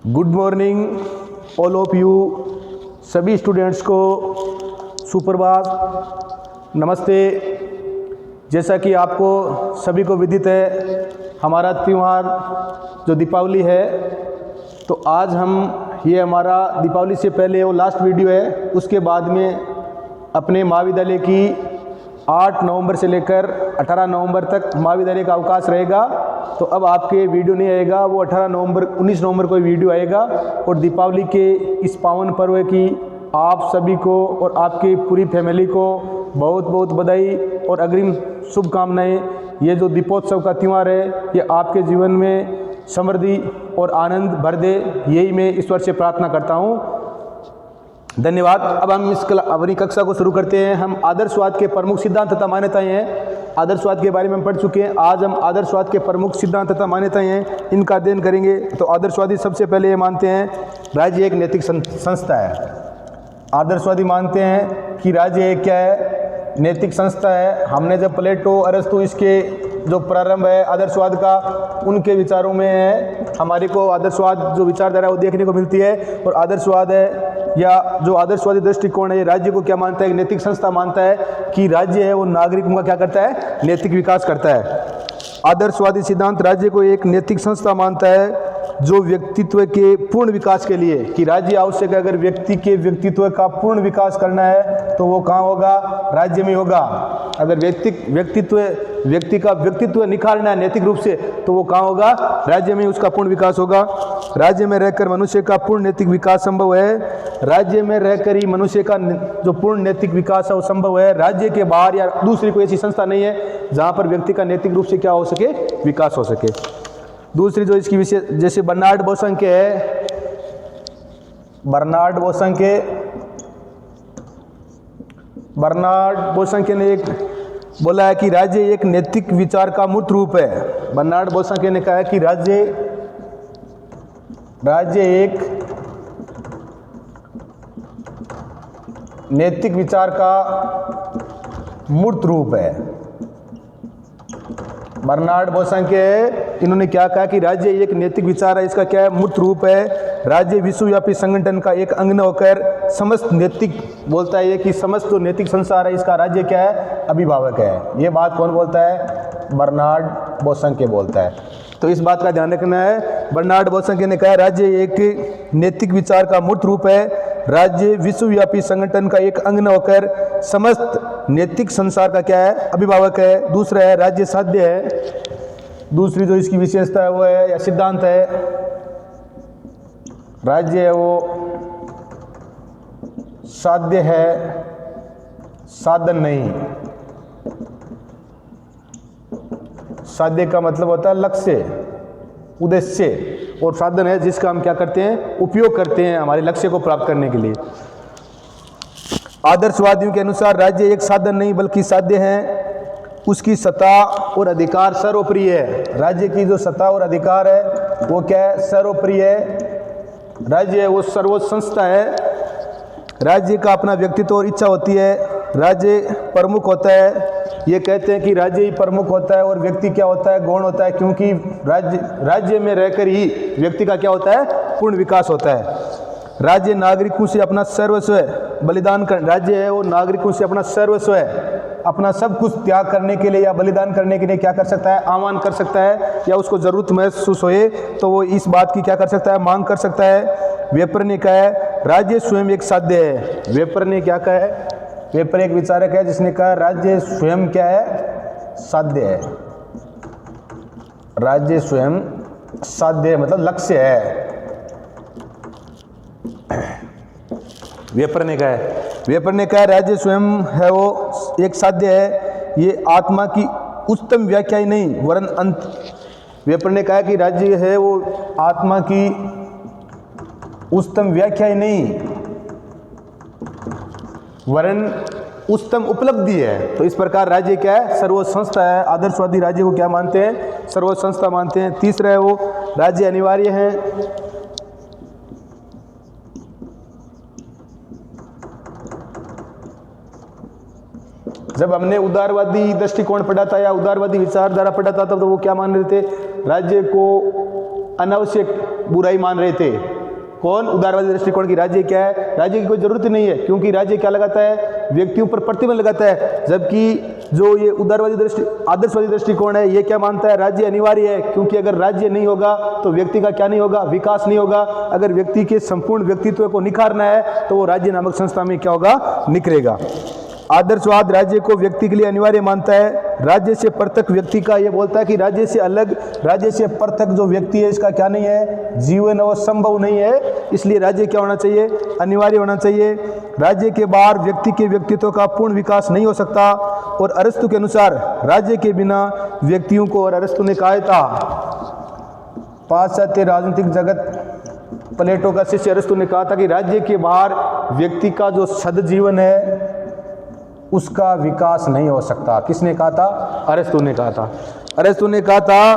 Good morning all of you, सभी students को सुप्रभात, नमस्ते। जैसा कि आपको सभी को विदित है, हमारा त्यौहार जो दीपावली है, तो आज हम ये हमारा दीपावली से पहले वो लास्ट वीडियो है, उसके बाद में अपने महाविद्यालय की 8 नवंबर से लेकर 18 नवंबर तक महाविद्यालय का अवकाश रहेगा। तो अब आपके वीडियो नहीं आएगा, वो 19 नवंबर को वीडियो आएगा। और दीपावली के इस पावन पर्व की आप सभी को और आपकी पूरी फैमिली को बहुत बहुत बधाई और अग्रिम शुभकामनाएं। ये जो दीपोत्सव का त्यौहार है, ये आपके जीवन में समृद्धि और आनंद भर दे, यही मैं ईश्वर से प्रार्थना करता हूँ। धन्यवाद। अब हम अपनी कक्षा को शुरू करते हैं। हम आदर्शवाद के प्रमुख सिद्धांत तथा मान्यताएं हैं, आदर्शवाद के बारे में हम पढ़ चुके हैं। आज हम आदर्शवाद के प्रमुख सिद्धांत तथा मान्यताएं हैं, इनका अध्ययन करेंगे। तो आदर्शवादी सबसे पहले ये मानते हैं राज्य एक नैतिक संस्था है। आदर्शवादी मानते हैं कि राज्य एक क्या है, नैतिक संस्था है। हमने जब प्लेटो, अरस्तु, इसके जो प्रारंभ है आदर्शवाद का, उनके विचारों में है, हमारे को आदर्शवाद जो विचारधारा है वो देखने को मिलती है। और आदर्शवाद है या जो आदर्शवादी दृष्टिकोण है, राज्य को क्या मानता है, एक नैतिक संस्था मानता है कि राज्य है वो नागरिकों का क्या करता है, नैतिक विकास करता है। आदर्शवादी सिद्धांत राज्य को एक नैतिक संस्था मानता है जो व्यक्तित्व के पूर्ण विकास के लिए, कि राज्य आवश्यक है। अगर व्यक्ति के व्यक्तित्व का पूर्ण विकास करना है तो वो कहाँ होगा, राज्य में होगा। अगर व्यक्ति का व्यक्तित्व निखारना है नैतिक रूप से, तो वो कहाँ होगा, राज्य में उसका पूर्ण विकास होगा। राज्य में रहकर मनुष्य का पूर्ण नैतिक विकास संभव है। राज्य में रहकर ही मनुष्य का जो पूर्ण नैतिक विकास है वो संभव है। राज्य के बाहर या दूसरी कोई ऐसी संस्था नहीं है जहाँ पर व्यक्ति का नैतिक रूप से क्या हो सके, विकास हो सके। दूसरी जो इसकी विशेष, जैसे बर्नार्ड बोसंके है, बर्नार्ड बोसंके ने एक बोला है कि राज्य एक नैतिक विचार का मूर्त रूप है। बर्नार्ड बोसंके ने कहा है कि राज्य एक नैतिक विचार का मूर्त रूप है। बर्नार्ड बोसंके, इन्होंने क्या कहा कि राज्य एक नैतिक विचार है, इसका क्या है, मूर्त रूप है। राज्य विश्वव्यापी संगठन का एक अंग न होकर समस्त नैतिक, बोलता है कि समस्त जो नैतिक संसार है इसका राज्य क्या है, अभिभावक है। ये बात कौन बोलता है, बर्नार्ड बोसंके बोलता है। तो इस बात का ध्यान रखना है। बर्नार्ड बोसंके ने कहा राज्य एक नैतिक विचार का मूर्त रूप है। राज्य विश्वव्यापी संगठन का एक अंग न होकर समस्त नैतिक संसार का क्या है, अभिभावक है। दूसरा है राज्य साध्य है। दूसरी जो इसकी विशेषता है वो है या सिद्धांत है, राज्य है वो साध्य है, साधन नहीं। साध्य का मतलब होता है लक्ष्य, उद्देश्य, और साधन है जिसका हम क्या करते हैं, उपयोग करते हैं हमारे लक्ष्य को प्राप्त करने के लिए। आदर्शवादियों के अनुसार राज्य एक साधन नहीं बल्कि साध्य है। उसकी सत्ता और अधिकार सर्वोपरि है। राज्य की जो सत्ता और अधिकार है वो क्या है, सर्वोपरि है। राज्य है वो सर्वोच्च संस्था है। राज्य का अपना व्यक्तित्व और इच्छा होती है। राज्य प्रमुख होता है। ये कहते हैं कि राज्य ही प्रमुख होता है और व्यक्ति क्या होता है, गौण होता है, क्योंकि राज्य में रहकर ही व्यक्ति का क्या होता है, पूर्ण विकास होता है। राज्य नागरिकों से अपना सर्वस्व बलिदान कर, राज्य है वो नागरिकों से अपना सर्वस्व है, अपना सब कुछ त्याग करने के लिए या बलिदान करने के लिए क्या कर सकता है, आह्वान कर सकता है, या उसको जरूरत महसूस होए तो वो इस बात की क्या कर सकता है, मांग कर सकता है। वेपर ने कहा है राज्य स्वयं एक साध्य है। वेपर ने क्या कहा है, वेपर एक विचारक है जिसने कहा राज्य स्वयं क्या है, साध्य है। राज्य स्वयं साध्य मतलब लक्ष्य है। वेपर ने कहा राज्य स्वयं है वो एक साध्य है, ये आत्मा की उच्चतम व्याख्या ही नहीं वरन अंत। वेपर ने कहा कि राज्य है वो आत्मा की उच्चतम व्याख्या ही नहीं वरन उच्चतम उपलब्धि है। तो इस प्रकार राज्य क्या है, सर्वोच्च संस्था है। आदर्शवादी राज्य को क्या मानते हैं, सर्वोच्च संस्था मानते हैं। तीसरा है वो राज्य अनिवार्य है। जब हमने उदारवादी दृष्टिकोण पढ़ा था या उदारवादी विचारधारा पढ़ा था, तब तो वो क्या मान रहे थे, राज्य को अनावश्यक बुराई मान रहे थे। कौन? उदारवादी दृष्टिकोण की राज्य क्या है, राज्य की कोई जरूरत ही नहीं है, क्योंकि राज्य क्या लगाता है, व्यक्तियों पर प्रतिबंध लगाता है। जबकि जो ये उदारवादी आदर्शवादी दृष्टिकोण है, ये क्या मानता है, राज्य अनिवार्य है, क्योंकि अगर राज्य नहीं होगा तो व्यक्ति का क्या नहीं होगा, विकास नहीं होगा। अगर व्यक्ति के संपूर्ण व्यक्तित्व को निखारना है तो वो राज्य नामक संस्था में क्या होगा, निखरेगा। आदर्शवाद राज्य को व्यक्ति के लिए अनिवार्य मानता है। राज्य से पृथक व्यक्ति का ये बोलता है कि राज्य से अलग, राज्य से पृथक जो व्यक्ति है इसका क्या नहीं है, जीवन और संभव नहीं है। इसलिए राज्य क्या होना चाहिए, अनिवार्य होना चाहिए। राज्य के बाहर व्यक्ति के व्यक्तित्व का पूर्ण विकास नहीं हो सकता। और अरस्तु के अनुसार राज्य के बिना व्यक्तियों को, और अरस्तु ने कहा था, पाश्चात्य राजनीतिक जगत, प्लेटो का शिष्य अरस्तु ने कहा था कि राज्य के बाहर व्यक्ति का जो सदजीवन है उसका विकास नहीं हो सकता। किसने कहा था? अरस्तु ने कहा था। अरस्तु ने कहा था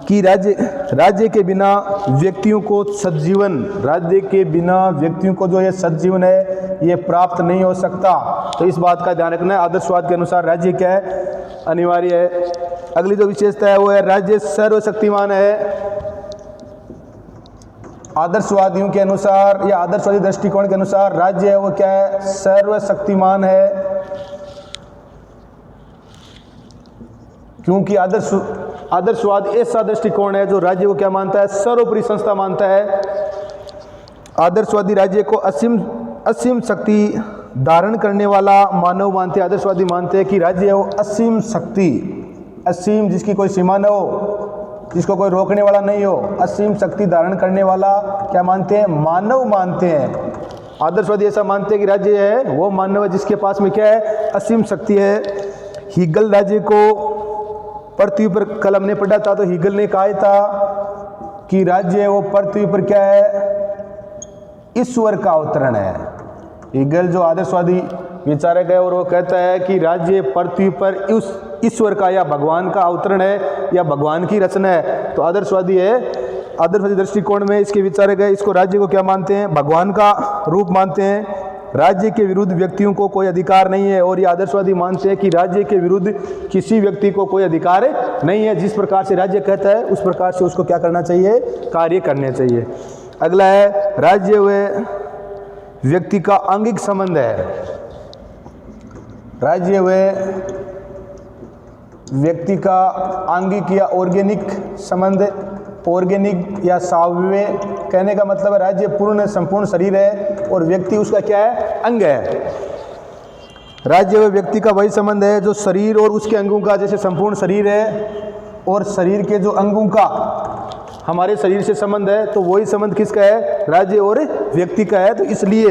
कि राज्य के बिना व्यक्तियों को सदजीवन, राज्य के बिना व्यक्तियों को जो ये सदजीवन है ये प्राप्त नहीं हो सकता। तो इस बात का ध्यान रखना है। आदर्शवाद के अनुसार राज्य क्या है, अनिवार्य है। अगली जो विशेषता है वो है राज्य सर्वशक्तिमान है। आदर्शवादियों के अनुसार या आदर्शवादी दृष्टिकोण के अनुसार राज्य है वो क्या है, सर्वशक्तिमान है। क्योंकि आदर्शवाद ऐसा दृष्टिकोण है जो राज्य को क्या मानता है, सर्वोपरि संस्था मानता है। आदर्शवादी राज्य को असीम शक्ति धारण करने वाला मानव मानते हैं। आदर्शवादी मानते हैं कि राज्य है वो असीम शक्ति, असीम जिसकी कोई सीमा न हो, जिसको कोई रोकने वाला नहीं हो, असीम शक्ति धारण करने वाला क्या मानते हैं, मानव मानते हैं। आदर्शवादी ऐसा मानते हैं कि राज्य है वो मानव है जिसके पास में क्या है, असीम शक्ति है। हीगल राज्य को पृथ्वी पर कल हमने पढ़ा था, तो हीगल ने कहा था कि राज्य है वो पृथ्वी पर क्या है, ईश्वर का अवतरण है। हीगल जो आदर्शवादी विचारक है और वो कहता है कि राज्य पृथ्वी पर उस ईश्वर का या भगवान का अवतरण है या भगवान की रचना है। तो आदर्शवादी है, आदर्शवादी दृष्टिकोण में इसके विचारक है, इसको राज्य को क्या मानते हैं, भगवान का रूप मानते हैं। राज्य के विरुद्ध व्यक्तियों को कोई अधिकार नहीं है। और ये आदर्शवादी मानते हैं कि राज्य के विरुद्ध किसी व्यक्ति को कोई अधिकार नहीं है। जिस प्रकार से राज्य कहता है उस प्रकार से उसको क्या करना चाहिए, कार्य करने चाहिए। अगला है राज्य व व्यक्ति का आंगिक संबंध है। राज्य व व्यक्ति का आंगिक या ऑर्गेनिक संबंध। ऑर्गेनिक या सावयव कहने का मतलब है राज्य पूर्ण संपूर्ण शरीर है और व्यक्ति उसका क्या है, अंग है। राज्य व व्यक्ति का वही संबंध है जो शरीर और उसके अंगों का, जैसे संपूर्ण शरीर है और शरीर के जो अंगों का हमारे शरीर से संबंध है, तो वही संबंध किसका है, राज्य और व्यक्ति का है। तो इसलिए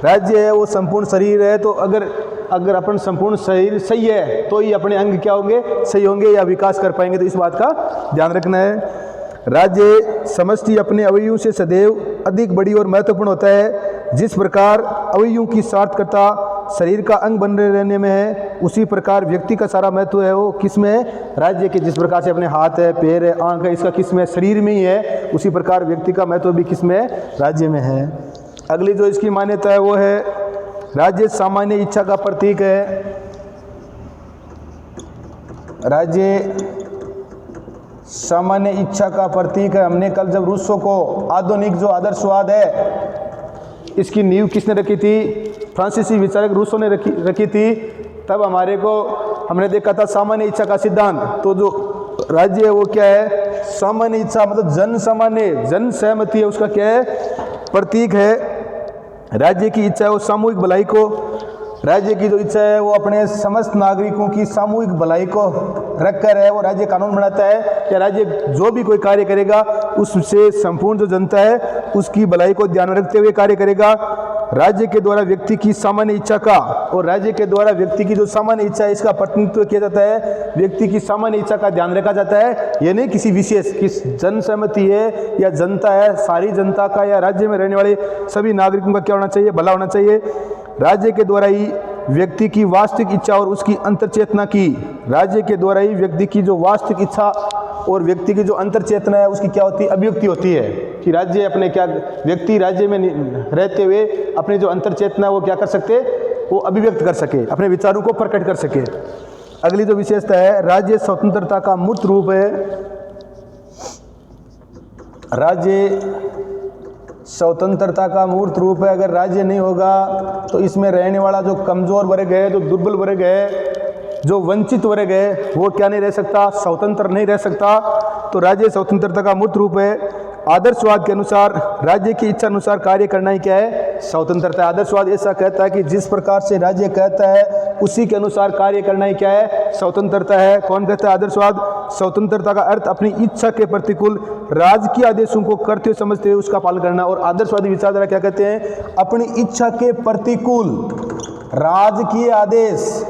राज्य है वो संपूर्ण शरीर है। तो अगर अपन संपूर्ण शरीर सही है तो ही अपने अंग क्या होंगे, सही होंगे या विकास कर पाएंगे। तो इस बात का ध्यान रखना है। राज्य समष्टि अपने अवयवों से सदैव अधिक बड़ी और महत्वपूर्ण होता है। जिस प्रकार अवयवों की सार्थकता शरीर का अंग बने रहने में है, उसी प्रकार व्यक्ति का सारा महत्व है वो किस में है, राज्य के। जिस प्रकार से अपने हाथ है, पैर है, आंख है, इसका किस में, शरीर में ही है, उसी प्रकार व्यक्ति का महत्व भी किस में है, राज्य में है। अगली जो इसकी मान्यता है वो है राज्य सामान्य इच्छा का प्रतीक है। राज्य सामान्य इच्छा का प्रतीक है। हमने कल जब रूसो को आधुनिक जो आदर्शवाद है इसकी नींव किसने रखी थी, फ्रांसीसी विचारक रूसो ने रखी थी, तब हमने देखा था सामान्य इच्छा का सिद्धांत। तो जो राज्य है वो क्या है, सामान्य इच्छा मतलब जन सहमति है, उसका क्या है, प्रतीक है। राज्य की इच्छा है वो सामूहिक भलाई को, राज्य की जो इच्छा है वो अपने समस्त नागरिकों की सामूहिक भलाई को रखकर है वो राज्य कानून बनाता है कि राज्य जो भी कोई कार्य करेगा उससे संपूर्ण जो जनता है उसकी भलाई को ध्यान में रखते हुए कार्य करेगा। राज्य के द्वारा व्यक्ति की सामान्य इच्छा का और राज्य के द्वारा व्यक्ति की जो सामान्य इच्छा है इसका प्रतिनिधित्व किया जाता है। व्यक्ति की सामान्य इच्छा का ध्यान रखा जाता है, ये नहीं किसी विशेष किस जन सहमति है या जनता है, सारी जनता का या राज्य में रहने वाले सभी नागरिकों का क्या होना चाहिए, भला होना चाहिए। राज्य के द्वारा ही व्यक्ति की वास्तविक इच्छा और उसकी अंतर्चेतना की, राज्य के द्वारा ही व्यक्ति की जो वास्तविक इच्छा और व्यक्ति की जो अंतर्चेतना है उसकी क्या होती है, अभिव्यक्ति होती है। कि राज्य अपने क्या, व्यक्ति राज्य में रहते हुए अपनी जो अंतर्चेतना वो क्या कर सके, वो अभिव्यक्त कर सके, अपने विचारों को प्रकट कर सके। अगली जो विशेषता है, राज्य स्वतंत्रता का मूर्त रूप है। राज्य स्वतंत्रता का मूर्त रूप है। अगर राज्य नहीं होगा तो इसमें रहने वाला जो कमज़ोर वर्ग है, जो दुर्बल वर्ग है, जो वंचित वर्ग है, वो क्या नहीं रह सकता, स्वतंत्र नहीं रह सकता। तो राज्य स्वतंत्रता का मूर्त रूप है। आदर्शवाद के अनुसार राज्य की इच्छा अनुसार कार्य करना ही क्या है, स्वतंत्रता। आदर्शवाद ऐसा कहता है कि जिस प्रकार से राज्य कहता है उसी के अनुसार कार्य करना ही क्या है, स्वतंत्रता है। कौन कहता है आदर्शवाद? स्वतंत्रता का अर्थ अपनी इच्छा के प्रतिकूल राजकीय आदेशों को करते हुए समझते हुए उसका पालन करना। और आदर्शवादी विचारधारा क्या कहते हैं? अपनी इच्छा के प्रतिकूल राजकीय आदेश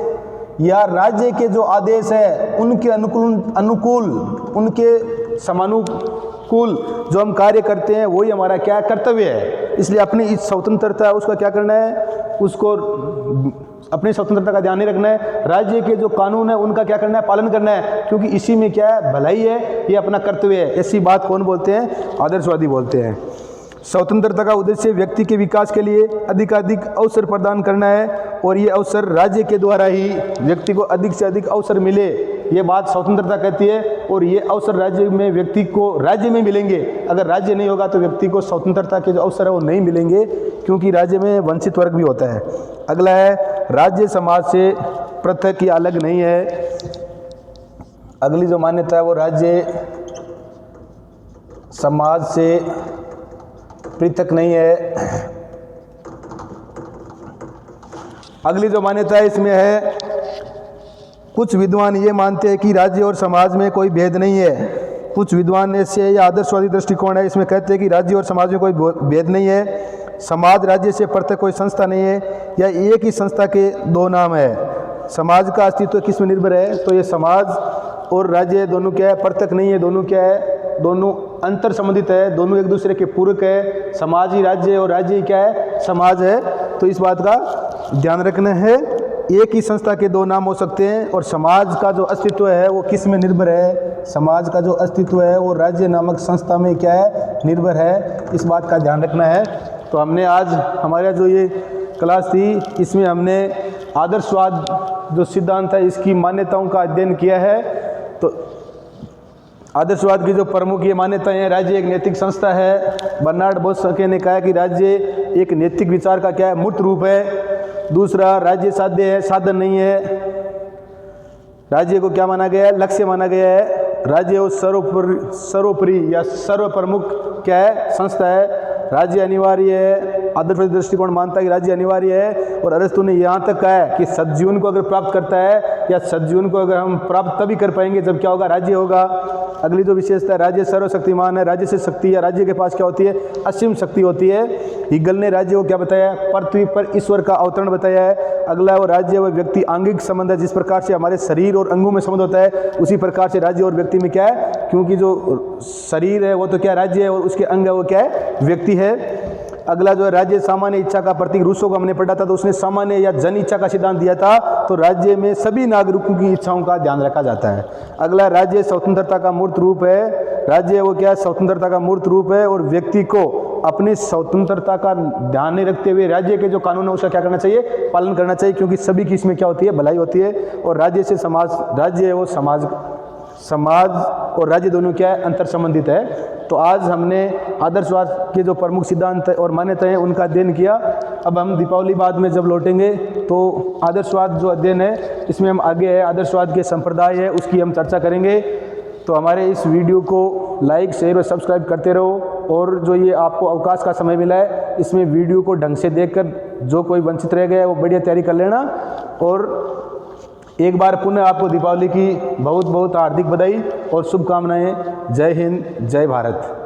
या राज्य के जो आदेश है उनके अनुकूल उनके समानुकूल जो हम कार्य करते हैं वही हमारा क्या कर्तव्य है। इसलिए अपनी इस स्वतंत्रता है उसका क्या करना है, उसको अपनी स्वतंत्रता का ध्यान नहीं रखना है। राज्य के जो कानून है उनका क्या करना है, पालन करना है, क्योंकि इसी में क्या है, भलाई है, ये अपना कर्तव्य है। ऐसी बात कौन बोलते हैं? आदर्शवादी बोलते हैं। स्वतंत्रता का उद्देश्य व्यक्ति के विकास के लिए अधिकाधिक अवसर प्रदान करना है और ये अवसर राज्य के द्वारा ही व्यक्ति को अधिक से अधिक अवसर मिले, ये बात स्वतंत्रता कहती है। और ये अवसर राज्य में व्यक्ति को राज्य में मिलेंगे। अगर राज्य नहीं होगा तो व्यक्ति को स्वतंत्रता के जो अवसर है वो नहीं मिलेंगे, क्योंकि राज्य में वंचित वर्ग भी होता है। अगला है, राज्य समाज से पृथक या अलग नहीं है। अगली जो मान्यता है वो राज्य समाज से पृथक नहीं है। अगली जो मान्यता है इसमें है, कुछ विद्वान ये मानते हैं कि राज्य और समाज में कोई भेद नहीं है। कुछ विद्वान ऐसे या आदर्शवादी दृष्टिकोण है, इसमें कहते हैं कि राज्य और समाज में कोई भेद नहीं है। समाज राज्य से पृथक कोई संस्था नहीं है, या एक ही संस्था के दो नाम है। समाज का अस्तित्व किस में निर्भर है? तो ये समाज और राज्य दोनों क्या है, पृथक नहीं है, दोनों क्या है, दोनों अंतर संबंधित है, दोनों एक दूसरे के पूरक है। समाज ही राज्य और राज्य ही क्या है, समाज है। तो इस बात का ध्यान रखना है। एक ही संस्था के दो नाम हो सकते हैं, और समाज का जो अस्तित्व है वो किस में निर्भर है? समाज का जो अस्तित्व है वो राज्य नामक संस्था में क्या है, निर्भर है। इस बात का ध्यान रखना है। तो हमने आज हमारा जो ये क्लास थी इसमें हमने आदर्शवाद जो सिद्धांत है इसकी मान्यताओं का अध्ययन किया है। तो आदर्शवाद की जो प्रमुख ये मान्यताएं हैं, राज्य एक नैतिक संस्था है। बर्नार्ड बॉस्के ने कहा कि राज्य एक नैतिक विचार का क्या है, मूर्त रूप है। दूसरा, राज्य साध्य है, साधन नहीं है। राज्य को क्या माना गया है, लक्ष्य माना गया है। राज्य वो सर्वोपरि या सर्व प्रमुख क्या है, संस्था है। राज्य अनिवार्य है। आदर्शवादी दृष्टिकोण मानता है कि राज्य अनिवार्य है। और अरस्तु ने यहाँ तक कहा है कि सद्जीवन को अगर प्राप्त करता है, या सद्जीवन को अगर हम प्राप्त तभी कर पाएंगे जब क्या होगा, राज्य होगा। अगली जो विशेषता है, राज्य सर्वशक्तिमान है। राज्य से शक्ति, या राज्य के पास क्या होती है, असीम शक्ति होती है। हीगल ने राज्य को क्या बताया, पृथ्वी पर ईश्वर का अवतरण बताया है। अगला वो राज्य व व्यक्ति आंगिक संबंध है। जिस प्रकार से हमारे शरीर और अंगों में संबंध होता है उसी प्रकार से राज्य और व्यक्ति में क्या है, क्योंकि जो शरीर है वो तो क्या राज्य है, और उसके अंग है वो क्या है, व्यक्ति है। अगला जो है, राज्य सामान्य इच्छा का प्रतीक। रूसो को हमने पढ़ा था, तो उसने सामान्य या जन इच्छा का सिद्धांत दिया था। तो राज्य में सभी नागरिकों की इच्छाओं का ध्यान रखा जाता है। अगला, राज्य स्वतंत्रता का मूर्त रूप है। राज्य वो क्या है, स्वतंत्रता का मूर्त रूप है। और व्यक्ति को अपनी स्वतंत्रता का ध्यान नहीं रखते हुए राज्य के जो कानून है उसका क्या करना चाहिए, पालन करना चाहिए, क्योंकि सभी की इसमें क्या होती है, भलाई होती है। और राज्य से समाज, राज्य है वो समाज और राज्य दोनों क्या है, अंतर संबंधित है। तो आज हमने आदर्शवाद के जो प्रमुख सिद्धांत और मान्यताएं हैं उनका अध्ययन किया। अब हम दीपावली बाद में जब लौटेंगे तो आदर्शवाद जो अध्ययन है इसमें हम आगे है, आदर्शवाद के संप्रदाय है उसकी हम चर्चा करेंगे। तो हमारे इस वीडियो को लाइक, शेयर और सब्सक्राइब करते रहो। और जो ये आपको अवकाश का समय मिला है इसमें वीडियो को ढंग से देखकर जो कोई वंचित रह गया वो बढ़िया तैयारी कर लेना। और एक बार पुनः आपको दीपावली की बहुत बहुत हार्दिक बधाई और शुभकामनाएं। जय हिंद, जय भारत।